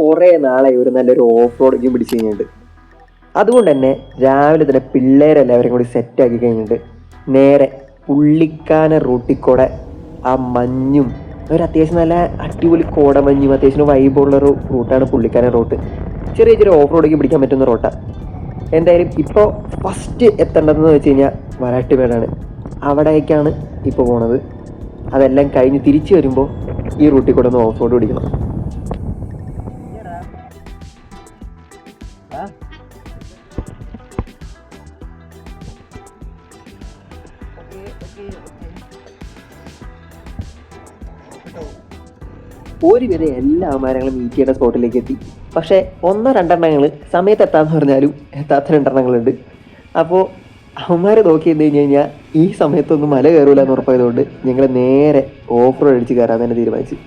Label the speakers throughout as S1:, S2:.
S1: കുറേ നാളായി ഒരു നല്ലൊരു ഓഫ് റോഡിങ് പിടിച്ച് കഴിഞ്ഞിട്ട്. അതുകൊണ്ട് തന്നെ രാവിലെ തന്നെ പിള്ളേരെല്ലാവരും കൂടി സെറ്റാക്കി കഴിഞ്ഞിട്ട് നേരെ പുള്ളിക്കാന റൂട്ടിൽ കൂടെ ആ മഞ്ഞും ഒരു അത്യാവശ്യം നല്ല അടിപൊളി കോടമഞ്ഞും അത്യാവശ്യം വൈബുള്ളൊരു റൂട്ടാണ് പുള്ളിക്കാന റൂട്ട്. ചെറിയ ചെറിയ ഓഫ് റോഡിങ് പിടിക്കാൻ പറ്റുന്ന റൂട്ടാണ്. എന്തായാലും ഇപ്പോൾ ഫസ്റ്റ് എത്തേണ്ടതെന്ന് വെച്ച് കഴിഞ്ഞാൽ വരാട്ടുമേടാണ്. അവിടേക്കാണ് ഇപ്പോൾ പോണത്. അതെല്ലാം കഴിഞ്ഞ് തിരിച്ചു വരുമ്പോൾ ഈ റൂട്ടിൽ കൂടെ ഒന്ന് ഓഫ് റോഡ് പിടിക്കണം. ഒരുവിധ എല്ലാ അവന്മാരങ്ങളും മീറ്റ് ചെയ്യേണ്ട സ്പോട്ടിലേക്ക് എത്തി. പക്ഷേ 1-2 സമയത്ത് എത്താമെന്ന് പറഞ്ഞാലും എത്താത്ത 2 അപ്പോൾ അവന്മാർ നോക്കി എന്ന് കഴിഞ്ഞ് കഴിഞ്ഞാൽ ഈ സമയത്തൊന്നും മല കയറൂല എന്ന് ഉറപ്പായതുകൊണ്ട് ഞങ്ങൾ നേരെ ഓഫ് റോഡ് അടിച്ച് കയറാൻ തന്നെ തീരുമാനിച്ചു.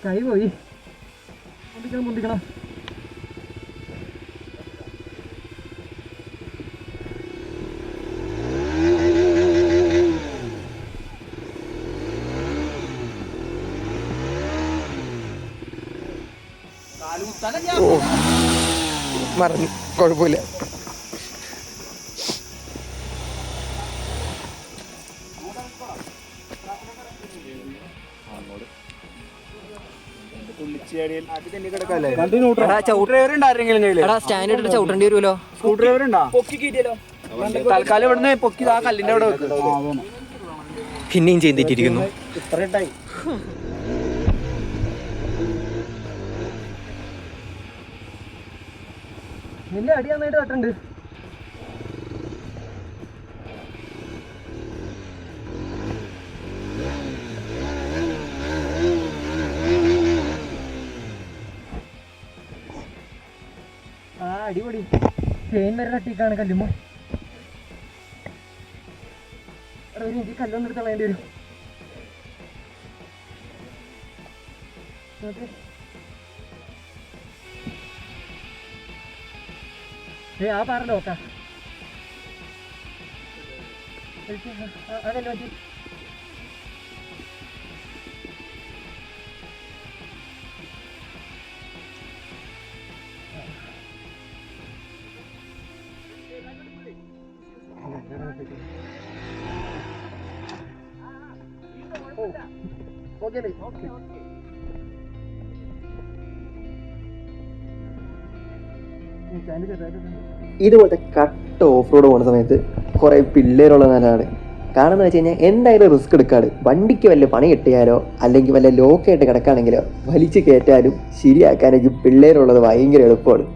S1: കൈ പോയി മുണ്ടിക്കണം.
S2: മറന്നു, കുഴപ്പമില്ല.
S1: ചവിട്ടേണ്ടി വരുമല്ലോ.
S3: സ്ക്രൂ ഡ്രൈവർ ഉണ്ടോ? തൽക്കാലം ഇവിടുന്ന് പൊക്കി ആ കല്ലിന്റെ അവിടെ വെക്കും.
S1: പിന്നെയും ചെയ്തിട്ടിരിക്കുന്നു.
S3: ഇത്രട്ടായി
S1: നിന്റെ അടി നന്നായിട്ട് തട്ടുണ്ട്. ആ അടിപൊളി ചെയിൻ വരെ തട്ടിക്കാണ് കല്ലുമ്പോ. എനിക്ക് കല്ലൊന്നും എടുത്ത് കളയേണ്ടി വരും. ആ പാറ നോക്കാം. അതല്ല മതി. ഇതുപോലത്തെ കട്ട് ഓഫ് റോഡ് പോകുന്ന സമയത്ത് കുറേ പിള്ളേരുള്ള നല്ലതാണ്. കാരണം എന്ന് വെച്ച് കഴിഞ്ഞാൽ എന്തായാലും റിസ്ക് എടുക്കാറ്. വണ്ടിക്ക് വല്ല പണി കിട്ടിയാലോ അല്ലെങ്കിൽ വല്ല ലോക്കായിട്ട് കിടക്കുകയാണെങ്കിലോ വലിച്ച് കയറ്റാനും ശരിയാക്കാനൊക്കെ പിള്ളേരുള്ളത് ഭയങ്കര എളുപ്പമാണ്.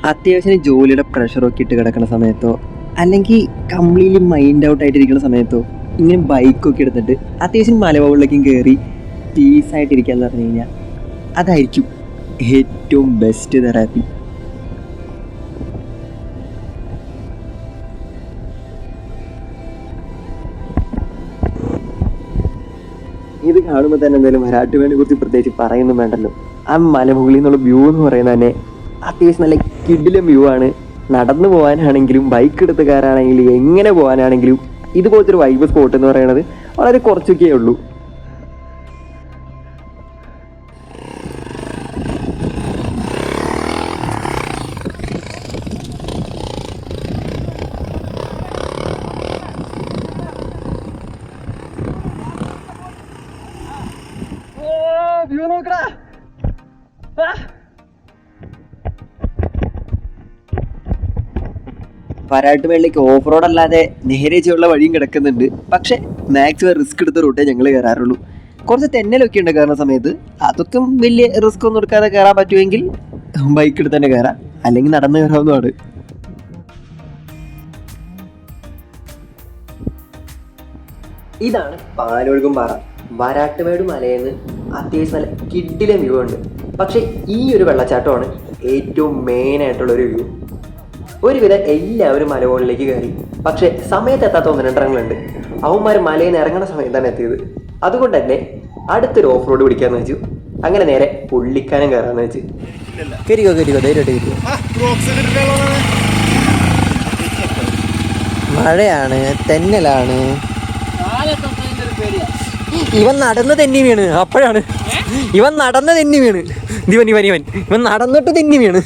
S1: അത്യാവശ്യം ജോലിയുടെ പ്രഷറൊക്കെ ഇട്ട് കിടക്കുന്ന സമയത്തോ അല്ലെങ്കിൽ കംപ്ലീറ്റ്ലി മൈൻഡ് ഔട്ട് ആയിട്ടിരിക്കുന്ന സമയത്തോ ഇങ്ങനെ ബൈക്കൊക്കെ എടുത്തിട്ട് അത്യാവശ്യം മലമുകളിലേക്കും കയറി പീസായിട്ടിരിക്കാന്ന് പറഞ്ഞു കഴിഞ്ഞാൽ അതായിരിക്കും ഏറ്റവും ബെസ്റ്റ് തെറാപ്പി. ഇത് കാണുമ്പോൾ തന്നെ എന്തായാലും വരാട്ടുമേനെ കുറിച്ച് പ്രത്യേകിച്ച് പറയുന്നു വേണ്ടല്ലോ. ആ മലമുകളിൽ നിന്നുള്ള വ്യൂ എന്ന് പറയുന്നത് തന്നെ അത്യാവശ്യം നല്ല കിടിലം വ്യൂ ആണ്. നടന്നു പോകാനാണെങ്കിലും ബൈക്ക് എടുത്ത് കയറാണെങ്കിലും എങ്ങനെ പോകാനാണെങ്കിലും ഇതുപോലത്തെ ഒരു വൈബ് സ്പോട്ട് എന്ന് പറയുന്നത് വളരെ കുറച്ചൊക്കെ ഉള്ളൂ. വരാട്ടുമേളിലേക്ക് ഓഫ് റോഡ് അല്ലാതെ നേരെ ചെയ്യുള്ള വഴിയും കിടക്കുന്നുണ്ട്. പക്ഷെ മാക്സിമം റിസ്ക് എടുത്ത റൂട്ടേ ഞങ്ങൾ കയറാറുള്ളൂ. കുറച്ച് തെന്നലൊക്കെ ഉണ്ട് കയറുന്ന സമയത്ത്. അതൊക്കെ വലിയ റിസ്ക് ഒന്നും എടുക്കാതെ കയറാൻ പറ്റുമെങ്കിൽ ബൈക്ക് എടുത്ത് തന്നെ കയറാം, അല്ലെങ്കിൽ നടന്ന് കയറാവുന്നതാണ്. ഇതാണ് പാലൊഴുകും പാറ. വരാട്ടുമേട് മലയിൽ നിന്ന് അത്യാവശ്യം നല്ല കിഡിലെ വ്യൂ ഉണ്ട്. പക്ഷെ ഈ ഒരു വെള്ളച്ചാട്ടമാണ് ഏറ്റവും മെയിനായിട്ടുള്ളൊരു വ്യൂ. ഒരുവിധം എല്ലാവരും മലമുകളിലേക്ക് കയറി. പക്ഷെ സമയത്തെത്താത്ത 1-2 ഉണ്ട്. അവന്മാർ മലയിൽ നിന്ന് ഇറങ്ങുന്ന സമയത്താണ് എത്തിയത്. അതുകൊണ്ട് തന്നെ അടുത്തൊരു ഓഫ് റോഡ് പിടിക്കാന്ന് വെച്ചു. അങ്ങനെ നേരെ പുള്ളിക്കാനം കയറാന്ന് വെച്ച്. കയറിക്കോ ധൈര്യമായിട്ട് കയറിക്കോ. മഴയാണ്, തെന്നലാണ്. ഇവൻ നടന്ന് തെന്നി വീണ്. അപ്പോഴാണ് ഇവൻ നടന്ന് തെന്നി വീണ്. ഇവൻ നടന്നിട്ട് തെന്നി വീണ്.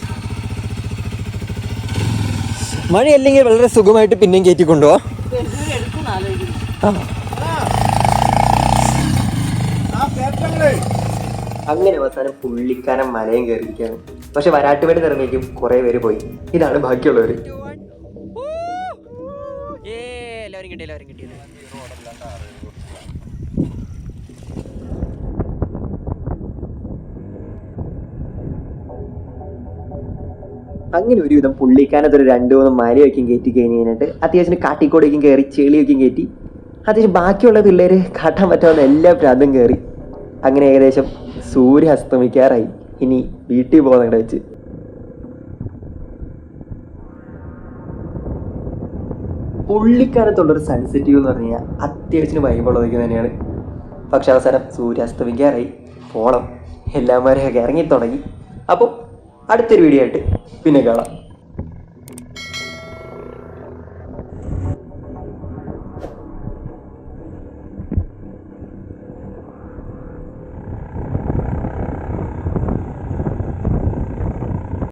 S1: മഴയല്ലെങ്കിൽ വളരെ സുഖമായിട്ട് പിന്നെയും കയറ്റിക്കൊണ്ടുപോവാ. അങ്ങനെ അവസാനം പുള്ളിക്കാനം മലയും കയറിയിരിക്കുകയാണ്. പക്ഷെ വരാട്ടുമേട് നിറഞ്ഞേക്കും കുറെ പേര് പോയി. ഇതാണ് ബാക്കിയുള്ളവര്. അങ്ങനെ ഒരുവിധം പുള്ളിക്കാനത്തൊരു 2-3 മലയൊക്കെയും കയറ്റി കഴിഞ്ഞിട്ട് അത്യാവശ്യം കാട്ടിക്കോടേക്കും കയറി ചെളിയൊക്കെയും കയറ്റി അത്യാവശ്യം ബാക്കിയുള്ള പിള്ളേർ കാട്ടാൻ പറ്റാവുന്ന എല്ലാ പ്രാന്തം കയറി. അങ്ങനെ ഏകദേശം സൂര്യ അസ്തമിക്കാറായി. ഇനി വീട്ടിൽ പോകുന്നവിടെ വെച്ച് പുള്ളിക്കാനത്തുള്ളൊരു സൺസെറ്റ് വ്യൂ എന്ന് പറഞ്ഞു കഴിഞ്ഞാൽ അത്യാവശ്യം വൈബുള്ളതൊക്കെ തന്നെയാണ്. പക്ഷെ അവസാനം സൂര്യ അസ്തമിക്കാറായി. പോണം, എല്ലാവരെയൊക്കെ ഇറങ്ങി തുടങ്ങി. അപ്പോൾ അടുത്തൊരു വീഡിയോ ആയിട്ട് പിന്നെ കാണാം.